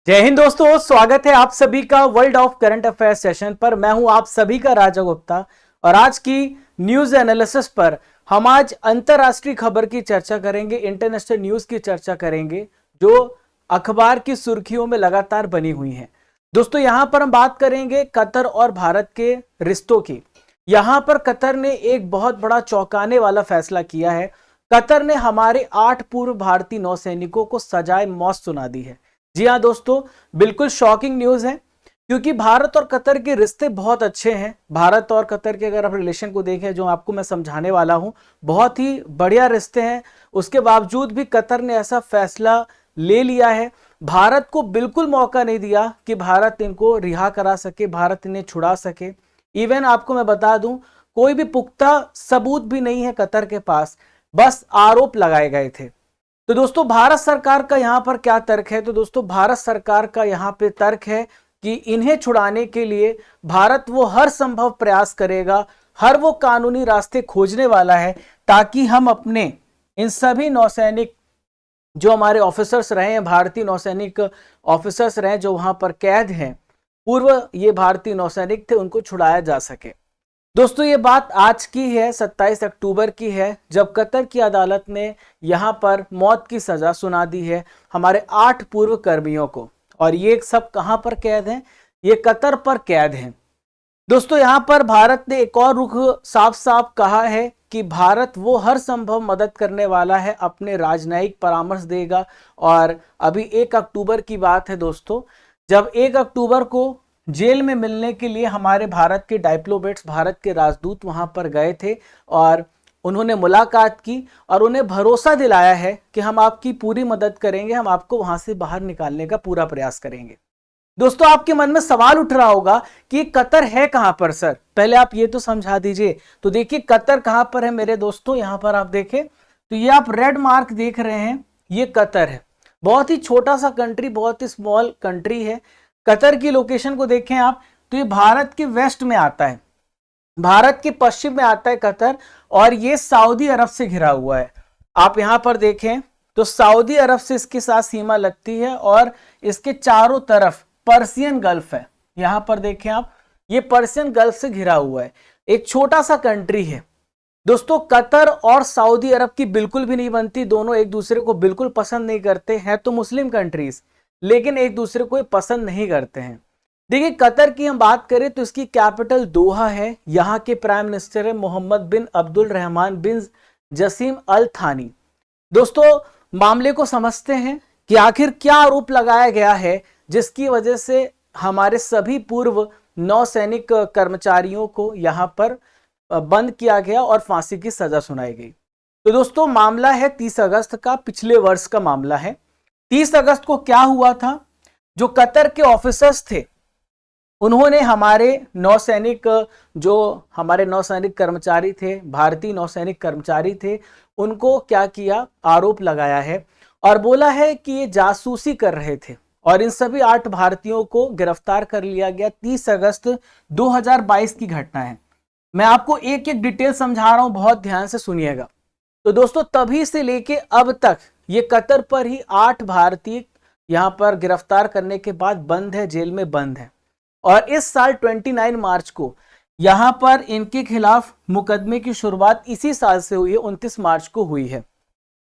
जय हिंद दोस्तों, स्वागत है आप सभी का world of current affairs session पर। मैं हूं आप सभी का राजा गुप्ता और आज की न्यूज एनालिसिस पर हम आज अंतरराष्ट्रीय खबर की चर्चा करेंगे, इंटरनेशनल न्यूज की चर्चा करेंगे जो अखबार की सुर्खियों में लगातार बनी हुई है। दोस्तों यहां पर हम बात करेंगे कतर और भारत के रिश्तों की। यहां पर कतर ने एक बहुत बड़ा चौंकाने वाला फैसला किया है। कतर ने हमारे 8 पूर्व भारतीय नौसैनिकों को सजाए मौत सुना दी है। जी हाँ दोस्तों, बिल्कुल शॉकिंग न्यूज है क्योंकि भारत और कतर के रिश्ते बहुत अच्छे हैं। भारत और कतर के अगर आप रिलेशन को देखें, जो आपको मैं समझाने वाला हूं, बहुत ही बढ़िया रिश्ते हैं। उसके बावजूद भी कतर ने ऐसा फैसला ले लिया है। भारत को बिल्कुल मौका नहीं दिया कि भारत इनको रिहा करा सके, भारत इन्हें छुड़ा सके। इवन आपको मैं बता दूं, कोई भी पुख्ता सबूत भी नहीं है कतर के पास, बस आरोप लगाए गए थे। तो दोस्तों भारत सरकार का यहां पर क्या तर्क है? तो दोस्तों भारत सरकार का यहां पे तर्क है कि इन्हें छुड़ाने के लिए भारत वो हर संभव प्रयास करेगा, हर वो कानूनी रास्ते खोजने वाला है ताकि हम अपने इन सभी नौसैनिक जो हमारे ऑफिसर्स रहे हैं, भारतीय नौसैनिक ऑफिसर्स रहे जो वहां पर कैद हैं, पूर्व ये भारतीय नौसैनिक थे, उनको छुड़ाया जा सके। दोस्तों ये बात आज की है, 27 अक्टूबर की है, जब कतर की अदालत ने यहां पर मौत की सजा सुना दी है हमारे 8 पूर्व कर्मियों को। और ये सब कहां पर कैद हैं? ये कतर पर कैद हैं। दोस्तों यहां पर भारत ने एक और रुख साफ साफ कहा है कि भारत वो हर संभव मदद करने वाला है, अपने राजनयिक परामर्श देगा। और अभी 1 अक्टूबर की बात है दोस्तों, जब 1 अक्टूबर को जेल में मिलने के लिए हमारे भारत के डिप्लोमेट्स, भारत के राजदूत वहां पर गए थे और उन्होंने मुलाकात की और उन्हें भरोसा दिलाया है कि हम आपकी पूरी मदद करेंगे, हम आपको वहां से बाहर निकालने का पूरा प्रयास करेंगे। दोस्तों आपके मन में सवाल उठ रहा होगा कि कतर है कहां पर सर? पहले आप ये तो समझा दीजिए। तो देखिए कतर कहां पर है मेरे दोस्तों, यहां पर आप देखें तो ये आप रेड मार्क देख रहे हैं, ये कतर है। बहुत ही छोटा सा कंट्री, बहुत ही स्मॉल कंट्री है। कतर की लोकेशन को देखें आप तो ये भारत के वेस्ट में आता है, भारत के पश्चिम में आता है कतर, और ये सऊदी अरब से घिरा हुआ है। आप यहां पर देखें तो सऊदी अरब से इसके साथ सीमा लगती है और इसके चारों तरफ पर्सियन गल्फ है। यहां पर देखें आप, ये पर्सियन गल्फ से घिरा हुआ है, एक छोटा सा कंट्री है। दोस्तों कतर और सऊदी अरब की बिल्कुल भी नहीं बनती, दोनों एक दूसरे को बिल्कुल पसंद नहीं करते हैं, तो मुस्लिम कंट्रीज, लेकिन एक दूसरे को पसंद नहीं करते हैं। देखिए कतर की हम बात करें तो इसकी कैपिटल दोहा है, यहाँ के प्राइम मिनिस्टर है मोहम्मद बिन अब्दुल रहमान बिन जसीम अल थानी। दोस्तों मामले को समझते हैं कि आखिर क्या आरोप लगाया गया है जिसकी वजह से हमारे सभी पूर्व नौसैनिक कर्मचारियों को यहां पर बंद किया गया और फांसी की सजा सुनाई गई। तो दोस्तों मामला है 30 अगस्त का, पिछले वर्ष का मामला है। 30 अगस्त को क्या हुआ था? जो कतर के ऑफिसर्स थे उन्होंने हमारे नौसैनिक, जो हमारे नौसैनिक कर्मचारी थे, भारतीय नौसैनिक कर्मचारी थे, उनको क्या किया? आरोप लगाया है और बोला है कि ये जासूसी कर रहे थे। और इन सभी 8 भारतीयों को गिरफ्तार कर लिया गया। 30 अगस्त 2022 की घटना है। मैं आपको एक एक डिटेल समझा रहा हूं, बहुत ध्यान से सुनिएगा। तो दोस्तों तभी से लेके अब तक ये कतर पर ही 8 भारतीय यहां पर गिरफ्तार करने के बाद बंद है, जेल में बंद है। और इस साल 29 मार्च को यहां पर इनके खिलाफ मुकदमे की शुरुआत इसी साल से हुई है, 29 मार्च को हुई है।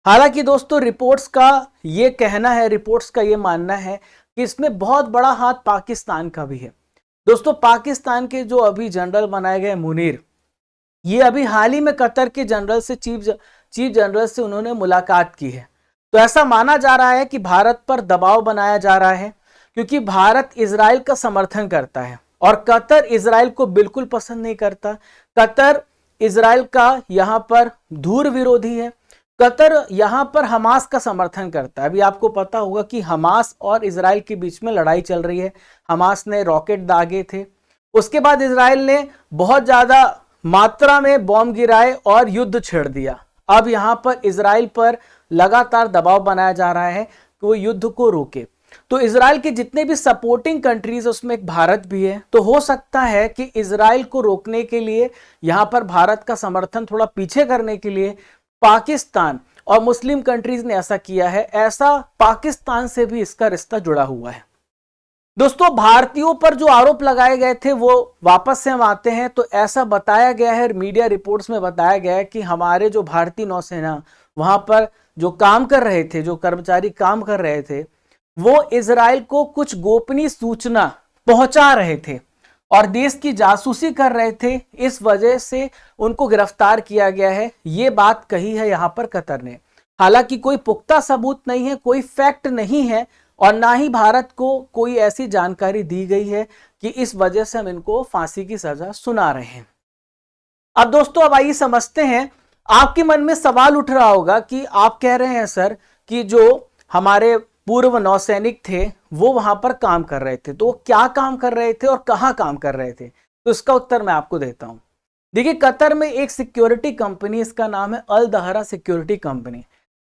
हालांकि दोस्तों रिपोर्ट्स का ये कहना है, रिपोर्ट्स का ये मानना है कि इसमें बहुत बड़ा हाथ पाकिस्तान का भी है। दोस्तों पाकिस्तान के जो अभी जनरल बनाए गए मुनीर, ये अभी हाल ही में कतर के जनरल से चीफ जनरल से उन्होंने मुलाकात की है। तो ऐसा माना जा रहा है कि भारत पर दबाव बनाया जा रहा है क्योंकि भारत इजराइल का समर्थन करता है और कतर इजराइल को बिल्कुल पसंद नहीं करता। कतर इजराइल का यहां पर धूर विरोधी है। कतर यहां पर हमास का समर्थन करता है। अभी आपको पता होगा कि हमास और इजराइल के बीच में लड़ाई चल रही है। हमास ने रॉकेट दागे थे, उसके बाद इजराइल ने बहुत ज्यादा मात्रा में बॉम्ब गिराए और युद्ध छेड़ दिया। अब यहां पर इजराइल पर लगातार दबाव बनाया जा रहा है कि वो युद्ध को रोके। तो इजराइल के जितने भी सपोर्टिंग कंट्रीज है उसमें एक भारत भी है। तो हो सकता है कि इजराइल को रोकने के लिए, यहां पर भारत का समर्थन थोड़ा पीछे करने के लिए पाकिस्तान और मुस्लिम कंट्रीज ने ऐसा किया है। ऐसा पाकिस्तान से भी इसका रिश्ता जुड़ा हुआ है। दोस्तों भारतीयों पर जो आरोप लगाए गए थे वो वापस से हम आते हैं तो ऐसा बताया गया है, मीडिया रिपोर्ट्स में बताया गया है कि हमारे जो भारतीय नौसेना वहां पर जो काम कर रहे थे, जो कर्मचारी काम कर रहे थे, वो इजराइल को कुछ गोपनीय सूचना पहुंचा रहे थे और देश की जासूसी कर रहे थे। इस वजह से उनको गिरफ्तार किया गया है, ये बात कही है यहां पर कतर ने। हालांकि कोई पुख्ता सबूत नहीं है, कोई फैक्ट नहीं है और ना ही भारत को कोई ऐसी जानकारी दी गई है कि इस वजह से हम इनको फांसी की सजा सुना रहे हैं। अब दोस्तों अब आइए समझते हैं, आपके मन में सवाल उठ रहा होगा कि आप कह रहे हैं सर कि जो हमारे पूर्व नौसैनिक थे वो वहां पर काम कर रहे थे, तो वो क्या काम कर रहे थे और कहां काम कर रहे थे? तो इसका उत्तर मैं आपको देता हूं। देखिए कतर में एक सिक्योरिटी कंपनी, इसका नाम है अल दहरा सिक्योरिटी कंपनी।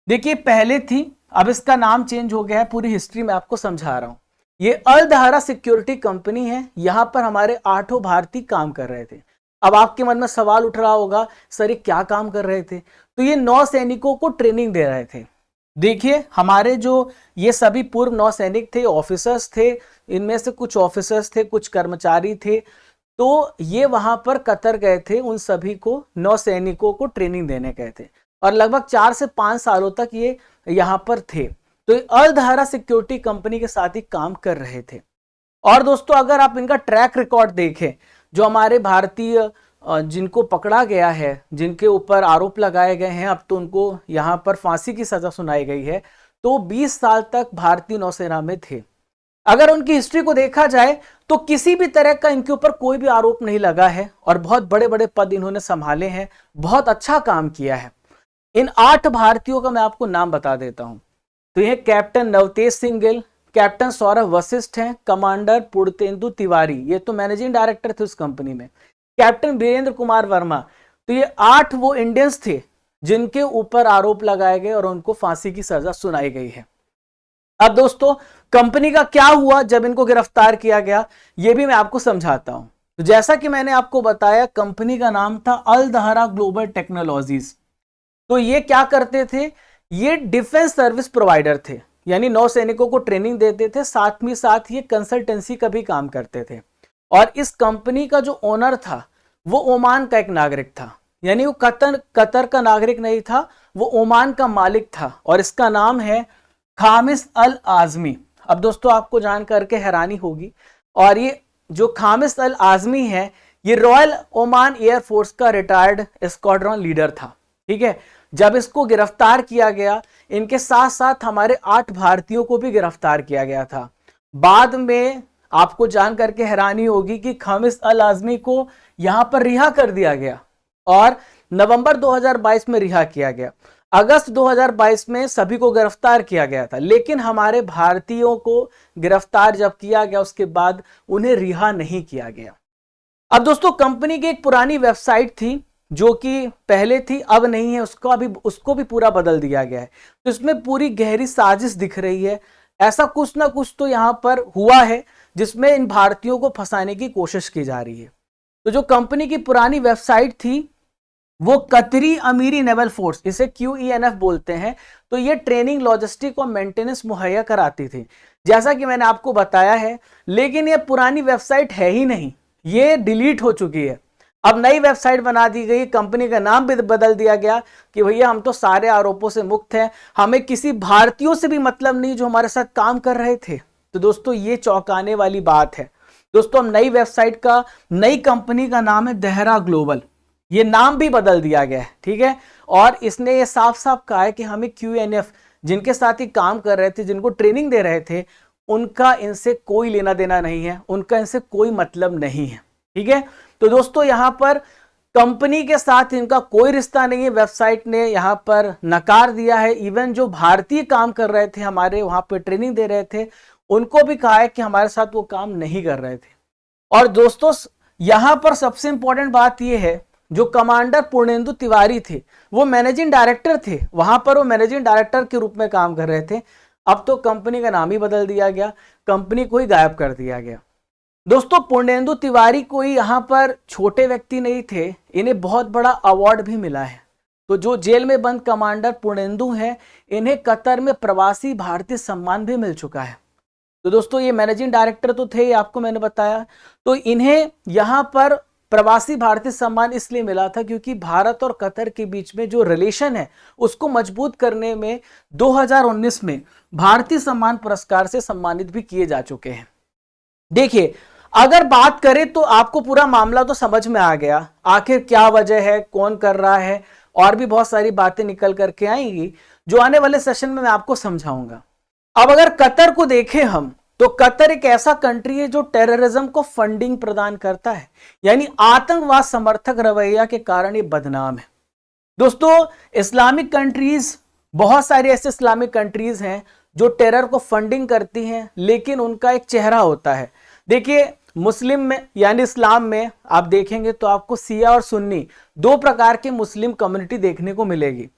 देखिए पहले थी, अब इसका नाम चेंज हो गया है, पूरी हिस्ट्री में आपको समझा रहा हूं। ये अल दहरा सिक्योरिटी कंपनी है, यहां पर हमारे 8 भारतीय काम कर रहे थे। अब आपके मन में सवाल उठ रहा होगा सर ये क्या काम कर रहे थे? तो ये नौसैनिकों को ट्रेनिंग दे रहे थे। देखिए हमारे जो ये सभी पूर्व नौसैनिक थे, ऑफिसर्स थे, इनमें से कुछ ऑफिसर्स थे, कुछ कर्मचारी थे, तो ये वहां पर कतर गए थे, उन सभी को नौसैनिकों को ट्रेनिंग देने गए थे और लगभग 4 से 5 सालों तक ये यहां पर थे। तो अल दहरा सिक्योरिटी कंपनी के साथ ही काम कर रहे थे। और दोस्तों अगर आप इनका ट्रैक रिकॉर्ड देखें, जो हमारे भारतीय जिनको पकड़ा गया है, जिनके ऊपर आरोप लगाए गए हैं, अब तो उनको यहां पर फांसी की सजा सुनाई गई है, तो 20 साल तक भारतीय नौसेना में थे। अगर उनकी हिस्ट्री को देखा जाए तो किसी भी तरह का इनके ऊपर कोई भी आरोप नहीं लगा है और बहुत बड़े बड़े पद इन्होंने संभाले हैं, बहुत अच्छा काम किया है। इन 8 भारतीयों का मैं आपको नाम बता देता हूं। तो यह कैप्टन नवतेज सिंह गिल, कैप्टन सौरभ वशिष्ठ हैं, कमांडर पूर्णेंदु तिवारी, ये तो मैनेजिंग डायरेक्टर थे उस कंपनी में, कैप्टन वीरेंद्र कुमार वर्मा। तो ये 8 वो इंडियंस थे जिनके ऊपर आरोप लगाए गए और उनको फांसी की सजा सुनाई गई है। अब दोस्तों कंपनी का क्या हुआ जब इनको गिरफ्तार किया गया, यह भी मैं आपको समझाता हूं। तो जैसा कि मैंने आपको बताया, कंपनी का नाम था अल दहरा ग्लोबल टेक्नोलॉजीज। तो ये क्या करते थे, ये डिफेंस सर्विस प्रोवाइडर थे, यानी नौसैनिकों को ट्रेनिंग देते थे, साथ में साथ ये कंसल्टेंसी का भी काम करते थे। और इस कंपनी का जो ओनर था वो ओमान का एक नागरिक था, यानी वो कतर का नागरिक नहीं था, वो ओमान का मालिक था और इसका नाम है खामिस अल आजमी। अब दोस्तों आपको जान करके हैरानी होगी, और ये जो खामिस अल आजमी है ये रॉयल ओमान एयरफोर्स का रिटायर्ड स्क्वाड्रन लीडर था। ठीक है, जब इसको गिरफ्तार किया गया, इनके साथ साथ हमारे 8 भारतीयों को भी गिरफ्तार किया गया था। बाद में आपको जान करके हैरानी होगी कि खामिस अल आजमी को यहां पर रिहा कर दिया गया और नवंबर 2022 में रिहा किया गया। अगस्त 2022 में सभी को गिरफ्तार किया गया था, लेकिन हमारे भारतीयों को गिरफ्तार जब किया गया उसके बाद उन्हें रिहा नहीं किया गया। अब दोस्तों कंपनी की एक पुरानी वेबसाइट थी जो कि पहले थी, अब नहीं है, उसको भी पूरा बदल दिया गया है। तो इसमें पूरी गहरी साजिश दिख रही है, ऐसा कुछ ना कुछ तो यहां पर हुआ है जिसमें इन भारतीयों को फंसाने की कोशिश की जा रही है। तो जो कंपनी की पुरानी वेबसाइट थी वो कतरी अमीरी नेवल फोर्स, इसे QENF बोलते हैं, तो ये ट्रेनिंग, लॉजिस्टिक और मेंटेनेंस मुहैया कराती थी, जैसा कि मैंने आपको बताया है। लेकिन ये पुरानी वेबसाइट है ही नहीं, ये डिलीट हो चुकी है। अब नई वेबसाइट बना दी गई, कंपनी का नाम भी बदल दिया गया कि भैया हम तो सारे आरोपों से मुक्त हैं, हमें किसी भारतीयों से भी मतलब नहीं जो हमारे साथ काम कर रहे थे। तो दोस्तों ये चौंकाने वाली बात है। दोस्तों हम नई वेबसाइट का, नई कंपनी का नाम है दहरा ग्लोबल, ये नाम भी बदल दिया गया है। ठीक है, और इसने ये साफ साफ कहा है कि हमें QNF जिनके साथ ही काम कर रहे थे, जिनको ट्रेनिंग दे रहे थे, उनका इनसे कोई लेना देना नहीं है, उनका इनसे कोई मतलब नहीं है। ठीक है, तो दोस्तों यहां पर कंपनी के साथ इनका कोई रिश्ता नहीं है, वेबसाइट ने यहां पर नकार दिया है। इवन जो भारतीय काम कर रहे थे, हमारे वहां पर ट्रेनिंग दे रहे थे, उनको भी कहा है कि हमारे साथ वो काम नहीं कर रहे थे। और दोस्तों यहां पर सबसे इंपॉर्टेंट बात यह है, जो कमांडर पूर्णेंदु तिवारी थे वो मैनेजिंग डायरेक्टर थे, वहां पर वो मैनेजिंग डायरेक्टर के रूप में काम कर रहे थे। अब तो कंपनी का नाम ही बदल दिया गया, कंपनी को ही गायब कर दिया गया। दोस्तों पूर्णेंदु तिवारी कोई यहाँ पर छोटे व्यक्ति नहीं थे, इन्हें बहुत बड़ा अवार्ड भी मिला है। तो जो जेल में बंद कमांडर पूर्णेंदु हैं, इन्हें कतर में प्रवासी भारतीय सम्मान भी मिल चुका है। तो दोस्तों ये मैनेजिंग डायरेक्टर तो थे, आपको मैंने बताया। तो इन्हें यहां पर प्रवासी भारतीय सम्मान इसलिए मिला था क्योंकि भारत और कतर के बीच में जो रिलेशन है उसको मजबूत करने में 2019 में भारतीय सम्मान पुरस्कार से सम्मानित भी किए जा चुके हैं। देखिए, अगर बात करें तो आपको पूरा मामला तो समझ में आ गया, आखिर क्या वजह है, कौन कर रहा है, और भी बहुत सारी बातें निकल करके आएंगी जो आने वाले सेशन में मैं आपको समझाऊंगा। अब अगर कतर को देखें हम, तो कतर एक ऐसा कंट्री है जो टेररिज्म को फंडिंग प्रदान करता है, यानी आतंकवाद समर्थक रवैया के कारण ये बदनाम है। दोस्तों, इस्लामिक कंट्रीज, बहुत सारी ऐसे इस्लामिक कंट्रीज हैं जो टेरर को फंडिंग करती हैं, लेकिन उनका एक चेहरा होता है। देखिए, मुस्लिम में यानी इस्लाम में आप देखेंगे तो आपको शिया और सुन्नी दो प्रकार के मुस्लिम कम्युनिटी देखने को मिलेगी।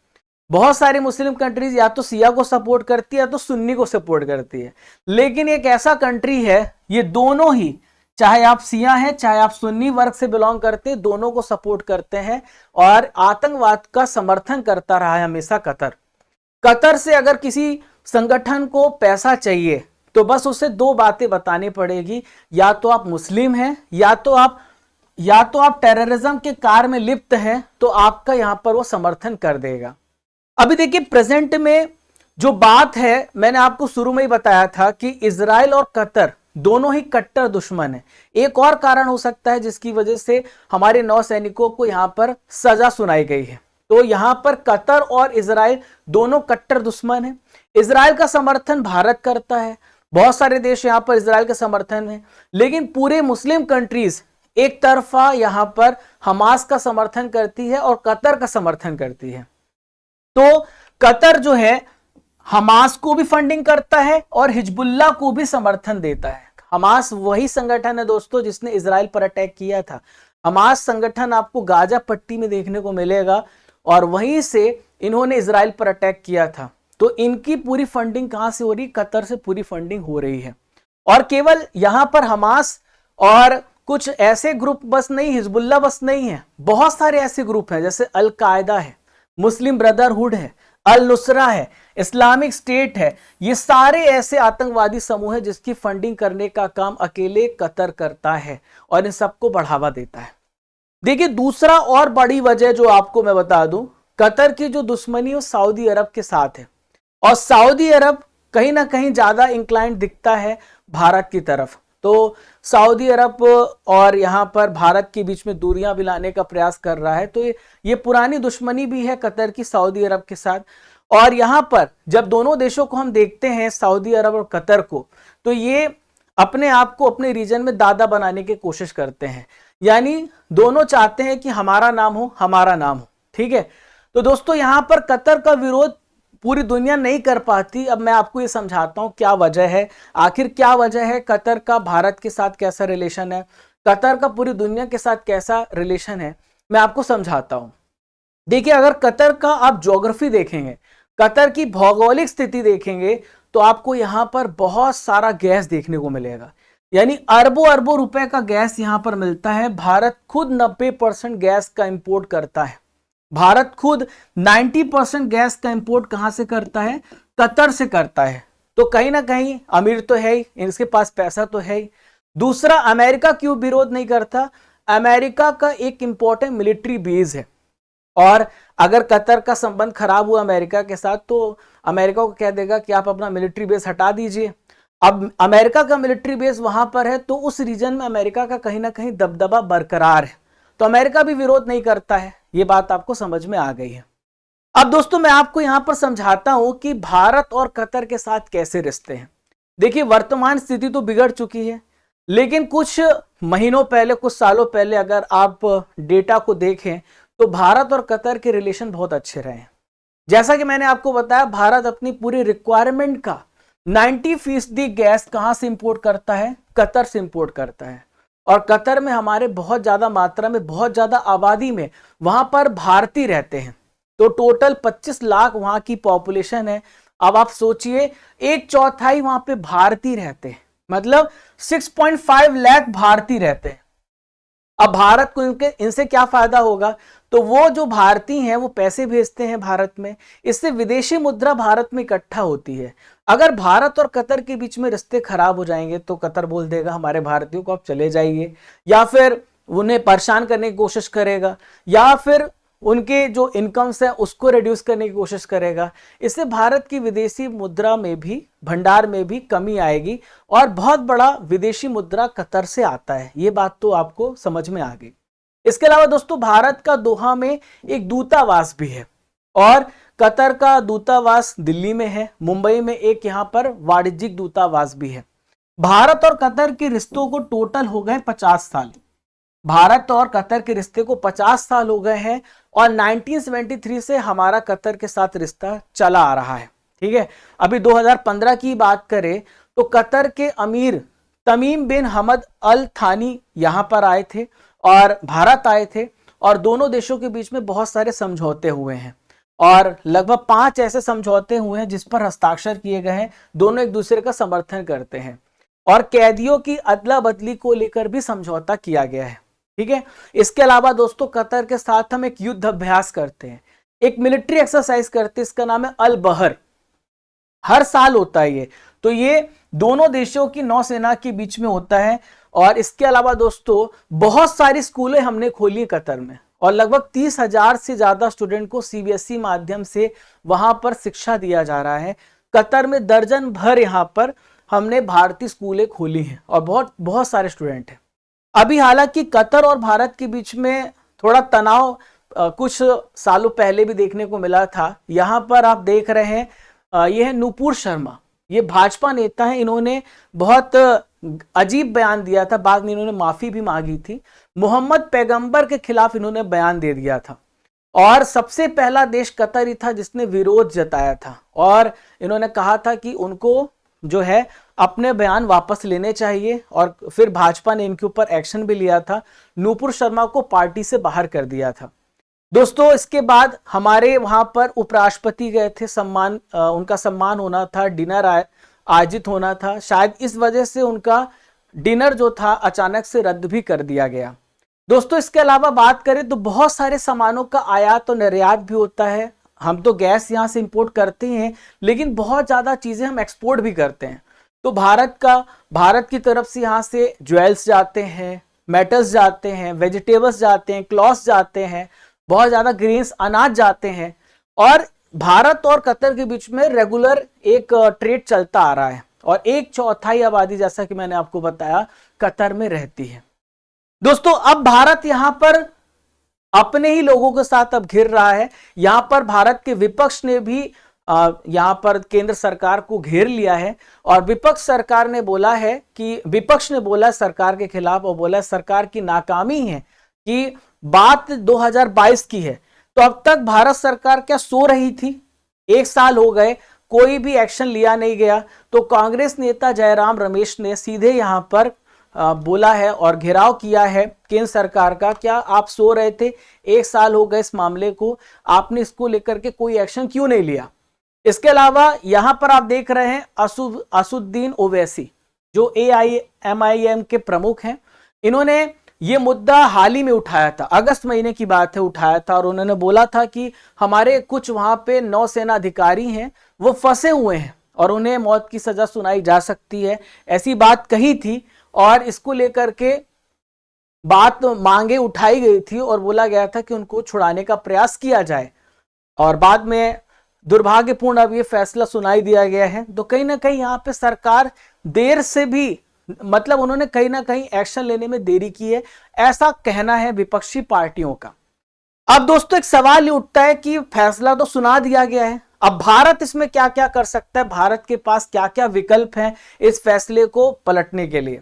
बहुत सारी मुस्लिम कंट्रीज या तो शिया को सपोर्ट करती है या तो सुन्नी को सपोर्ट करती है, लेकिन एक ऐसा कंट्री है ये दोनों ही, चाहे आप शिया हैं चाहे आप सुन्नी वर्ग से बिलोंग करते हैं, दोनों को सपोर्ट करते हैं और आतंकवाद का समर्थन करता रहा है हमेशा कतर। कतर से अगर किसी संगठन को पैसा चाहिए तो बस उसे दो बातें बतानी पड़ेगी, या तो आप मुस्लिम हैं या तो आप टेररिज्म के कार्य में लिप्त हैं, तो आपका यहां पर वो समर्थन कर देगा। अभी देखिए, प्रेजेंट में जो बात है, मैंने आपको शुरू में ही बताया था कि इजराइल और कतर दोनों ही कट्टर दुश्मन हैं। एक और कारण हो सकता है जिसकी वजह से हमारे नौसैनिकों को यहां पर सजा सुनाई गई है। तो यहां पर कतर और इजराइल दोनों कट्टर दुश्मन हैं। इजराइल का समर्थन भारत करता है, बहुत सारे देश यहां पर इजराइल का समर्थन है, लेकिन पूरे मुस्लिम कंट्रीज एक तरफा यहां पर हमास का समर्थन करती है और कतर का समर्थन करती है। तो कतर जो है हमास को भी फंडिंग करता है और हिजबुल्लाह को भी समर्थन देता है। हमास वही संगठन है दोस्तों जिसने इजराइल पर अटैक किया था। हमास संगठन आपको गाजा पट्टी में देखने को मिलेगा और वहीं से इन्होंने इजराइल पर अटैक किया था। तो इनकी पूरी फंडिंग कहां से हो रही? कतर से पूरी फंडिंग हो रही है। और केवल यहां पर हमास और कुछ ऐसे ग्रुप बस नहीं, हिजबुल्लाह बस नहीं है, बहुत सारे ऐसे ग्रुप हैं, जैसे अल कायदा है, मुस्लिम ब्रदरहुड है, अल नुसरा है, इस्लामिक स्टेट है। ये सारे ऐसे आतंकवादी समूह हैं जिसकी फंडिंग करने का काम अकेले कतर करता है और इन सबको बढ़ावा देता है। देखिए, दूसरा और बड़ी वजह जो आपको मैं बता दूं, कतर की जो दुश्मनी है सऊदी अरब के साथ है और सऊदी अरब कहीं ना कहीं ज्यादा इंक्लाइंड दिखता है भारत की तरफ। तो सऊदी अरब और यहां पर भारत के बीच में दूरियां भी लाने का प्रयास कर रहा है। तो ये पुरानी दुश्मनी भी है कतर की सऊदी अरब के साथ। और यहां पर जब दोनों देशों को हम देखते हैं, सऊदी अरब और कतर को, तो ये अपने आप को अपने रीजन में दादा बनाने की कोशिश करते हैं, यानी दोनों चाहते हैं कि हमारा नाम हो, हमारा नाम हो। ठीक है, तो दोस्तों यहां पर कतर का विरोध पूरी दुनिया नहीं कर पाती। अब मैं आपको ये समझाता हूं क्या वजह है, आखिर क्या वजह है, कतर का भारत के साथ कैसा रिलेशन है, कतर का पूरी दुनिया के साथ कैसा रिलेशन है, मैं आपको समझाता हूं। देखिए, अगर कतर का आप ज्योग्राफी देखेंगे, कतर की भौगोलिक स्थिति देखेंगे, तो आपको यहां पर बहुत सारा गैस देखने को मिलेगा, यानी अरबों अरबों रुपए का गैस यहां पर मिलता है। भारत खुद 90% गैस का इंपोर्ट करता है। भारत खुद 90% गैस का इंपोर्ट कहां से करता है? कतर से करता है। तो कहीं ना कहीं अमीर तो है ही, इसके पास पैसा तो है ही। दूसरा, अमेरिका क्यों विरोध नहीं करता? अमेरिका का एक इंपॉर्टेंट मिलिट्री बेस है और अगर कतर का संबंध खराब हुआ अमेरिका के साथ तो अमेरिका को कह देगा कि आप अपना मिलिट्री बेस हटा दीजिए। अब अमेरिका का मिलिट्री बेस वहां पर है तो उस रीजन में अमेरिका का कहीं ना कहीं दबदबा बरकरार है, तो अमेरिका भी विरोध नहीं करता है। ये बात आपको समझ में आ गई है। अब दोस्तों मैं आपको यहां पर समझाता हूं कि भारत और कतर के साथ कैसे रिश्ते हैं। देखिए, वर्तमान स्थिति तो बिगड़ चुकी है, लेकिन कुछ महीनों पहले, कुछ सालों पहले अगर आप डेटा को देखें तो भारत और कतर के रिलेशन बहुत अच्छे रहे हैं। जैसा कि मैंने आपको बताया, भारत अपनी पूरी रिक्वायरमेंट का 90% गैस कहां से इंपोर्ट करता है? कतर से इंपोर्ट करता है। और कतर में हमारे बहुत ज्यादा मात्रा में, बहुत ज्यादा आबादी में वहां पर भारतीय रहते हैं। तो टोटल 25 लाख वहां की पॉपुलेशन है। अब आप सोचिए, 1/4 वहां पे भारतीय रहते हैं, मतलब 6.5 लाख भारतीय रहते हैं। अब भारत को इनसे क्या फायदा होगा? तो वो जो भारतीय हैं वो पैसे भेजते हैं भारत में, इससे विदेशी मुद्रा भारत में इकट्ठा होती है। अगर भारत और कतर के बीच में रिश्ते खराब हो जाएंगे तो कतर बोल देगा हमारे भारतीयों को आप चले जाइए, या फिर उन्हें परेशान करने की कोशिश करेगा, या फिर उनके जो इनकम्स है उसको रिड्यूस करने की कोशिश करेगा। इससे भारत की विदेशी मुद्रा में भी, भंडार में भी कमी आएगी और बहुत बड़ा विदेशी मुद्रा कतर से आता है। ये बात तो आपको समझ में आ गई। इसके अलावा दोस्तों भारत का दोहा में एक दूतावास भी है और कतर का दूतावास दिल्ली में है, मुंबई में एक यहाँ पर वाणिज्यिक दूतावास भी है। भारत और कतर के रिश्तों को टोटल हो गए 50 साल। भारत और कतर के रिश्ते को 50 साल हो गए हैं और 1973 से हमारा कतर के साथ रिश्ता चला आ रहा है। ठीक है, अभी 2015 की बात करें तो कतर के अमीर तमीम बिन हमद अल थानी यहां पर आए थे और भारत आए थे और दोनों देशों के बीच में बहुत सारे समझौते हुए हैं और लगभग 5 ऐसे समझौते हुए हैं जिस पर हस्ताक्षर किए गए हैं। दोनों एक दूसरे का समर्थन करते हैं और कैदियों की अदला बदली को लेकर भी समझौता किया गया है। ठीक है, इसके अलावा दोस्तों कतर के साथ हम एक युद्ध अभ्यास करते हैं, एक मिलिट्री एक्सरसाइज करते हैं, इसका नाम है अल बहर। हर साल होता है ये, तो ये दोनों देशों की नौसेना के बीच में होता है। और इसके अलावा दोस्तों बहुत सारी स्कूलें हमने खोली है कतर में और लगभग 30,000 से ज्यादा स्टूडेंट को सीबीएसई माध्यम से वहां पर शिक्षा दिया जा रहा है। कतर में दर्जन भर यहाँ पर हमने भारतीय स्कूलें खोली हैं और बहुत बहुत सारे स्टूडेंट हैं। अभी हालांकि कतर और भारत के बीच में थोड़ा तनाव कुछ सालों पहले भी देखने को मिला था। यहाँ पर आप देख रहे हैं ये है नूपुर शर्मा, ये भाजपा नेता है, इन्होंने बहुत अजीब बयान दिया था, बाद में इन्होंने माफी भी मांगी थी। मोहम्मद पैगंबर के खिलाफ इन्होंने बयान दे दिया था और सबसे पहला देश कतर ही था जिसने विरोध जताया था और इन्होंने कहा था कि उनको जो है अपने बयान वापस लेने चाहिए और फिर भाजपा ने इनके ऊपर एक्शन भी लिया था, नूपुर शर्मा को पार्टी से बाहर कर दिया था। दोस्तों इसके बाद हमारे वहां पर उपराष्ट्रपति गए थे, सम्मान उनका सम्मान होना था, डिनर आयोजित होना था, शायद इस वजह से उनका डिनर जो था अचानक से रद्द भी कर दिया गया। दोस्तों इसके अलावा बात करें तो बहुत सारे सामानों का आयात और निर्यात भी होता है। हम तो गैस यहाँ से इंपोर्ट करते हैं लेकिन बहुत ज्यादा चीजें हम एक्सपोर्ट भी करते हैं। तो भारत की तरफ से यहाँ से ज्वेल्स जाते हैं, मेटल्स जाते हैं, वेजिटेबल्स जाते हैं, क्लॉथ्स जाते हैं, बहुत ज्यादा ग्रेन्स अनाज जाते हैं और भारत और कतर के बीच में रेगुलर एक ट्रेड चलता आ रहा है और 1/4 आबादी जैसा कि मैंने आपको बताया कतर में रहती है। दोस्तों अब भारत यहां पर अपने ही लोगों के साथ अब घिर रहा है। यहां पर भारत के विपक्ष ने भी यहां पर केंद्र सरकार को घेर लिया है और विपक्ष ने बोला सरकार के खिलाफ और बोला सरकार की नाकामी है कि बात 2022 की है। तो अब तक भारत सरकार क्या सो रही थी? 1 साल हो गए, कोई भी एक्शन लिया नहीं गया। तो कांग्रेस नेता जयराम रमेश ने सीधे यहां पर बोला है और घेराव किया है केंद्र सरकार का, क्या आप सो रहे थे? 1 साल हो गए इस मामले को, आपने इसको लेकर के कोई एक्शन क्यों नहीं लिया? इसके अलावा यहां पर आप देख रहे हैं असुद्दीन ओवैसी जो AIMIM के प्रमुख हैं, इन्होंने ये मुद्दा हाल ही में उठाया था, अगस्त महीने की बात है, उठाया था और उन्होंने बोला था कि हमारे कुछ वहां पे नौसेना अधिकारी हैं वो फंसे हुए हैं और उन्हें मौत की सजा सुनाई जा सकती है, ऐसी बात कही थी और इसको लेकर के बात मांगे उठाई गई थी और बोला गया था कि उनको छुड़ाने का प्रयास किया जाए और बाद में दुर्भाग्यपूर्ण अब ये फैसला सुनाई दिया गया है। तो कहीं ना कहीं यहाँ पे सरकार देर से भी, मतलब उन्होंने कहीं ना कहीं एक्शन लेने में देरी की है, ऐसा कहना है विपक्षी पार्टियों का। अब दोस्तों एक सवाल ये उठता है कि फैसला तो सुना दिया गया है, अब भारत इसमें क्या क्या कर सकता है, भारत के पास क्या क्या विकल्प हैं इस फैसले को पलटने के लिए?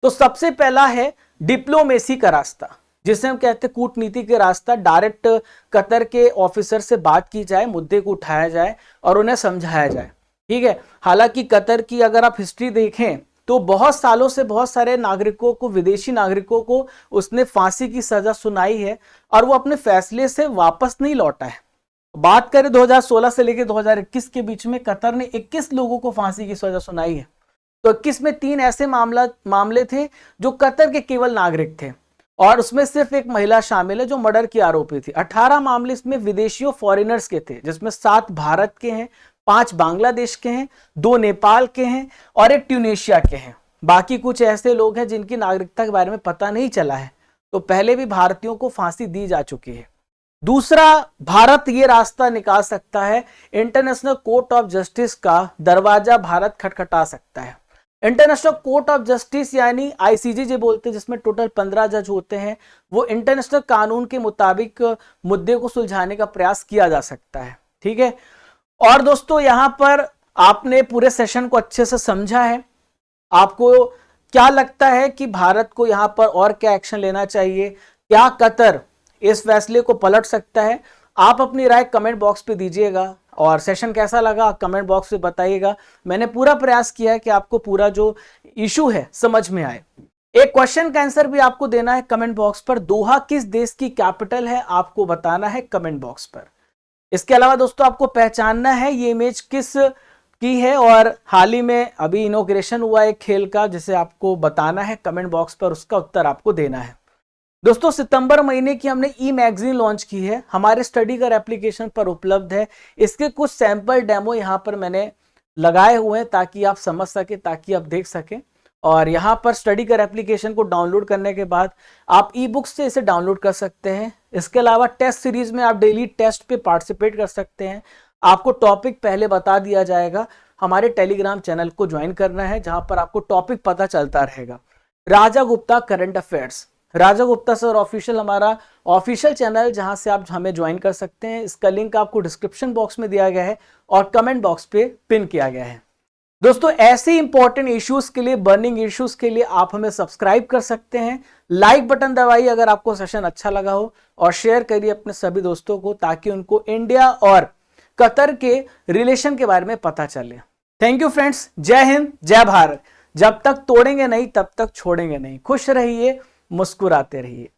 तो सबसे पहला है डिप्लोमेसी का रास्ता, जिसे हम कहते हैं कूटनीति के रास्ता। डायरेक्ट कतर के ऑफिसर से बात की जाए, मुद्दे को उठाया जाए और उन्हें समझाया जाए। ठीक है, हालांकि कतर की अगर आप हिस्ट्री देखें तो बहुत सालों से बहुत सारे नागरिकों को, विदेशी नागरिकों को उसने फांसी की सजा सुनाई है और वो अपने फैसले से वापस नहीं लौटा है। बात करें 2016 से लेकर 2021 के बीच में कतर ने 21 लोगों को फांसी की सजा सुनाई है। तो 21 में 3 ऐसे मामले थे जो कतर के केवल नागरिक थे और उसमें सिर्फ एक महिला शामिल है जो मर्डर की आरोपी थी। 18 मामले इसमें विदेशियों फॉरेनर्स के थे, जिसमें 7 भारत के हैं, 5 बांग्लादेश के हैं, 2 नेपाल के हैं और 1 ट्यूनीशिया के हैं। बाकी कुछ ऐसे लोग हैं जिनकी नागरिकता के बारे में पता नहीं चला है, तो पहले भी भारतीयों को फांसी दी जा चुकी है। दूसरा, भारत ये रास्ता निकाल सकता है, इंटरनेशनल कोर्ट ऑफ जस्टिस का दरवाजा भारत खटखटा सकता है। इंटरनेशनल कोर्ट ऑफ जस्टिस यानी आईसीजे जो बोलते हैं, जिसमें टोटल 15 जज होते हैं, वो इंटरनेशनल कानून के मुताबिक मुद्दे को सुलझाने का प्रयास किया जा सकता है। ठीक है। और दोस्तों, यहां पर आपने पूरे सेशन को अच्छे से समझा है। आपको क्या लगता है कि भारत को यहां पर और क्या एक्शन लेना चाहिए? क्या कतर इस फैसले को पलट सकता है? आप अपनी राय कमेंट बॉक्स पे दीजिएगा। और सेशन कैसा लगा कमेंट बॉक्स में बताइएगा। मैंने पूरा प्रयास किया है कि आपको पूरा जो इशू है समझ में आए। एक क्वेश्चन का आंसर भी आपको देना है कमेंट बॉक्स पर। दोहा किस देश की कैपिटल है, आपको बताना है कमेंट बॉक्स पर। इसके अलावा दोस्तों, आपको पहचानना है ये इमेज किस की है, और हाल ही में अभी इनॉग्रेशन हुआ एक खेल का, जिसे आपको बताना है कमेंट बॉक्स पर, उसका उत्तर आपको देना है। दोस्तों, सितंबर महीने की हमने ई मैगजीन लॉन्च की है, हमारे स्टडी कर एप्लीकेशन पर उपलब्ध है। इसके कुछ सैंपल डेमो यहां पर मैंने लगाए हुए हैं ताकि आप समझ सके, ताकि आप देख सकें। और यहां पर स्टडी कर एप्लीकेशन को डाउनलोड करने के बाद आप ई बुक्स से इसे डाउनलोड कर सकते हैं। इसके अलावा टेस्ट सीरीज में आप डेली टेस्ट पे पार्टिसिपेट कर सकते हैं। आपको टॉपिक पहले बता दिया जाएगा। हमारे टेलीग्राम चैनल को ज्वाइन करना है, जहां पर आपको टॉपिक पता चलता रहेगा। राजा गुप्ता करंट अफेयर्स, राजा गुप्ता सर ऑफिशियल हमारा ऑफिशियल चैनल, जहां से आप हमें ज्वाइन कर सकते हैं। इसका लिंक आपको डिस्क्रिप्शन बॉक्स में दिया गया है और कमेंट बॉक्स पे पिन किया गया है। दोस्तों, ऐसे इंपॉर्टेंट इश्यूज के लिए, बर्निंग इश्यूज के लिए आप हमें सब्सक्राइब कर सकते हैं। लाइक बटन दबाइए अगर आपको सेशन अच्छा लगा हो, और शेयर करिए अपने सभी दोस्तों को, ताकि उनको इंडिया और कतर के रिलेशन के बारे में पता चले। Thank you friends. जय हिंद, जय भारत। जब तक तोड़ेंगे नहीं तब तक छोड़ेंगे नहीं। खुश रहिए, मुस्कुराते रहिए।